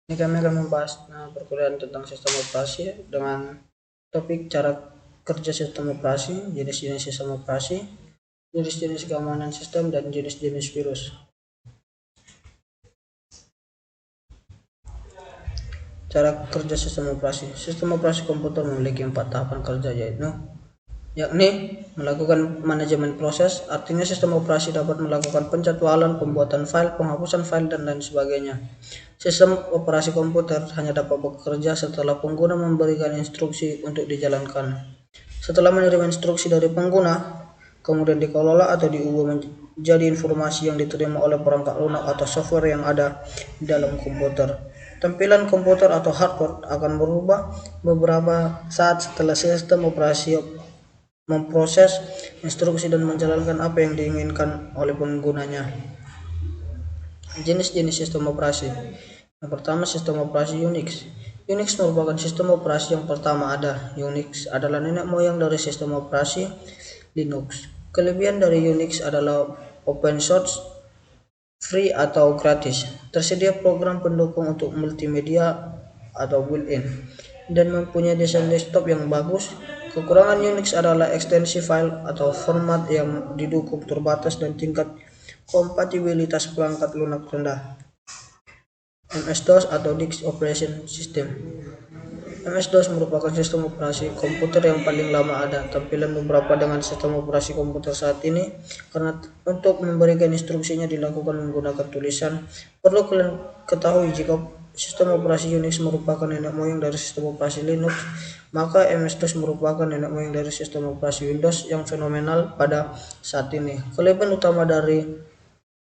Ini kami akan membahas perkuliahan tentang sistem operasi dengan topik cara kerja sistem operasi, jenis-jenis sistem operasi, jenis-jenis keamanan sistem, dan jenis-jenis virus. Cara kerja sistem operasi. Sistem operasi komputer memiliki 4 tahapan kerja, yakni melakukan manajemen proses. Artinya sistem operasi dapat melakukan penjadwalan, pembuatan file, penghapusan file, dan lain sebagainya. Sistem operasi komputer hanya dapat bekerja setelah pengguna memberikan instruksi untuk dijalankan. Setelah menerima instruksi dari pengguna, kemudian dikelola atau diubah menjadi informasi yang diterima oleh perangkat lunak atau software yang ada di dalam komputer. Tampilan komputer atau hardware akan berubah beberapa saat setelah sistem operasi memproses instruksi dan menjalankan apa yang diinginkan oleh penggunanya. Jenis-jenis sistem operasi. Yang pertama, sistem operasi Unix. Unix merupakan sistem operasi yang pertama ada. Unix adalah nenek moyang dari sistem operasi Linux. Kelebihan dari Unix adalah open source, free atau gratis. Tersedia program pendukung untuk multimedia atau built-in dan mempunyai desain desktop yang bagus. Kekurangan Unix adalah ekstensi file atau format yang didukung terbatas dan tingkat kompatibilitas perangkat lunak rendah. MS-DOS atau Disk Operation System. MS-DOS merupakan sistem operasi komputer yang paling lama ada. Tampilan beberapa dengan sistem operasi komputer saat ini karena untuk memberikan instruksinya dilakukan menggunakan tulisan. Perlu kalian ketahui jika sistem operasi Unix merupakan nenek moyang dari sistem operasi Linux, maka MS-DOS merupakan nenek moyang dari sistem operasi Windows yang fenomenal pada saat ini. Kelebihan utama dari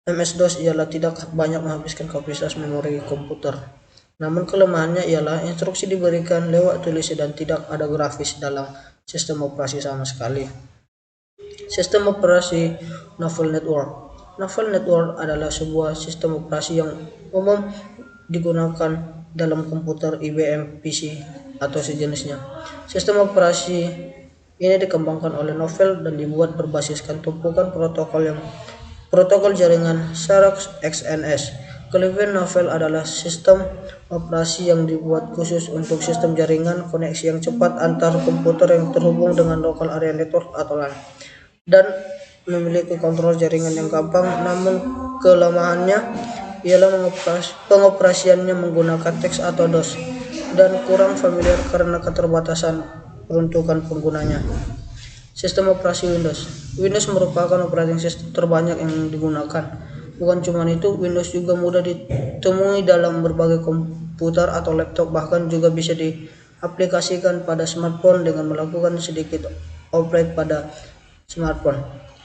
MS-DOS ialah tidak banyak menghabiskan kapasitas memori komputer. Namun kelemahannya ialah instruksi diberikan lewat tulisan dan tidak ada grafis dalam sistem operasi sama sekali. Sistem operasi Novel Network. Novel Network adalah sebuah sistem operasi yang umum digunakan dalam komputer IBM PC atau sejenisnya. Sistem operasi ini dikembangkan oleh Novell dan dibuat berbasiskan tumpukan protokol jaringan Xerox XNS. Kelebihan Novell adalah sistem operasi yang dibuat khusus untuk sistem jaringan, koneksi yang cepat antar komputer yang terhubung dengan local area network atau LAN, dan memiliki kontrol jaringan yang gampang. Namun kelemahannya ialah pengoperasiannya menggunakan teks atau DOS dan kurang familiar karena keterbatasan peruntukan penggunanya. Sistem operasi Windows. Windows merupakan operating system terbanyak yang digunakan. Bukan cuma itu, Windows juga mudah ditemui dalam berbagai komputer atau laptop, bahkan juga bisa diaplikasikan pada smartphone dengan melakukan sedikit operate pada smartphone.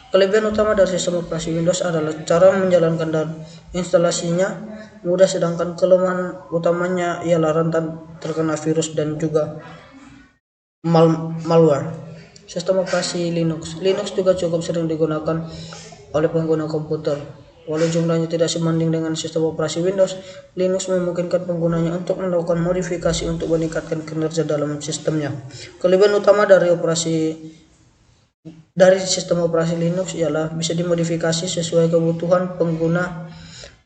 Kelebihan utama dari sistem operasi Windows adalah cara menjalankan dan instalasinya mudah, sedangkan kelemahan utamanya ialah rentan terkena virus dan juga malware. Sistem operasi Linux. Linux juga cukup sering digunakan oleh pengguna komputer. Walau jumlahnya tidak sebanding dengan sistem operasi Windows, Linux memungkinkan penggunanya untuk melakukan modifikasi untuk meningkatkan kinerja dalam sistemnya. Kelebihan utama dari sistem operasi Linux ialah bisa dimodifikasi sesuai kebutuhan pengguna,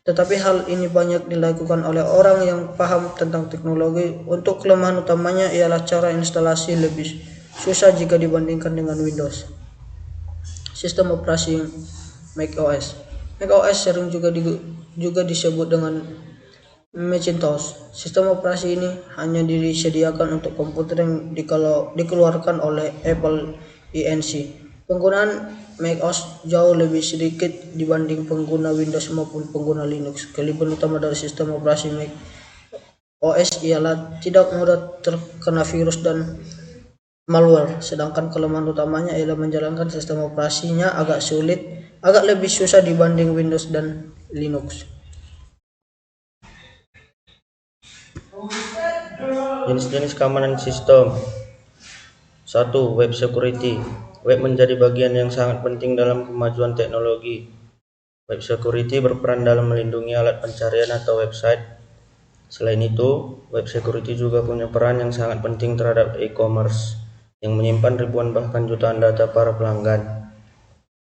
tetapi hal ini banyak dilakukan oleh orang yang paham tentang teknologi. Untuk kelemahan utamanya ialah cara instalasi lebih susah jika dibandingkan dengan Windows. Sistem operasi macOS. macOS sering juga disebut dengan Macintosh. Sistem operasi ini hanya disediakan untuk komputer yang dikeluarkan oleh Apple Inc. Penggunaan macOS jauh lebih sedikit dibanding pengguna Windows maupun pengguna Linux. Kelebihan utama dari sistem operasi macOS ialah tidak mudah terkena virus dan malware, sedangkan kelemahan utamanya ialah menjalankan sistem operasinya agak lebih susah dibanding Windows dan Linux. Jenis-jenis keamanan sistem. 1. Web security. Web menjadi bagian yang sangat penting dalam kemajuan teknologi. Web security berperan dalam melindungi alat pencarian atau website. Selain itu, web security juga punya peran yang sangat penting terhadap e-commerce yang menyimpan ribuan bahkan jutaan data para pelanggan.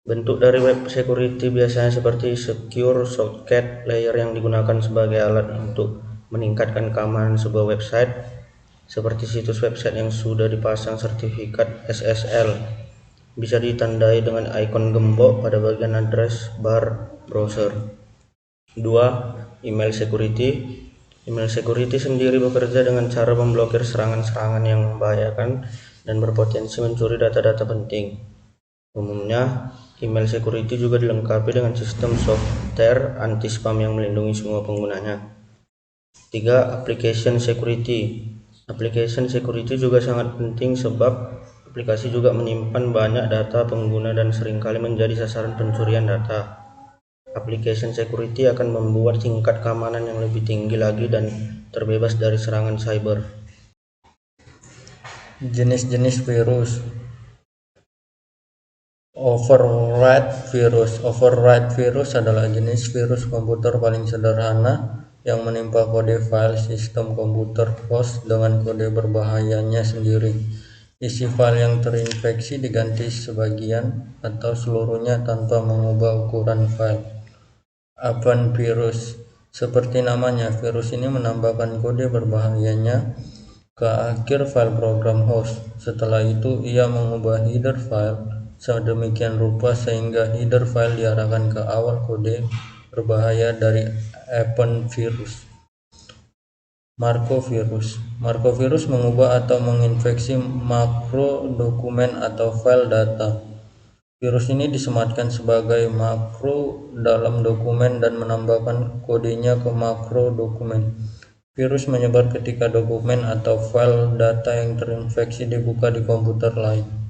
Bentuk dari web security biasanya seperti secure socket layer yang digunakan sebagai alat untuk meningkatkan keamanan sebuah website, seperti situs website yang sudah dipasang sertifikat SSL. Bisa ditandai dengan ikon gembok pada bagian address bar browser. 2. Email security. Email security sendiri bekerja dengan cara memblokir serangan-serangan yang membahayakan dan berpotensi mencuri data-data penting. Umumnya, email security juga dilengkapi dengan sistem software anti-spam yang melindungi semua penggunanya. 3. Application security. Application security juga sangat penting sebab aplikasi juga menyimpan banyak data pengguna dan seringkali menjadi sasaran pencurian data. Application security akan membuat tingkat keamanan yang lebih tinggi lagi dan terbebas dari serangan cyber. Jenis-jenis virus. Override virus. Override virus adalah jenis virus komputer paling sederhana yang menimpa kode file sistem komputer host dengan kode berbahayanya sendiri. Isi file yang terinfeksi diganti sebagian atau seluruhnya tanpa mengubah ukuran file. Advanced virus. Seperti namanya, virus ini menambahkan kode berbahayanya ke akhir file program host. Setelah itu, ia mengubah header file sedemikian rupa sehingga header file diarahkan ke awal kode berbahaya dari advanced virus. Marcovirus. Marcovirus mengubah atau menginfeksi makro dokumen atau file data. Virus ini disematkan sebagai makro dalam dokumen dan menambahkan kodenya ke makro dokumen. Virus menyebar ketika dokumen atau file data yang terinfeksi dibuka di komputer lain.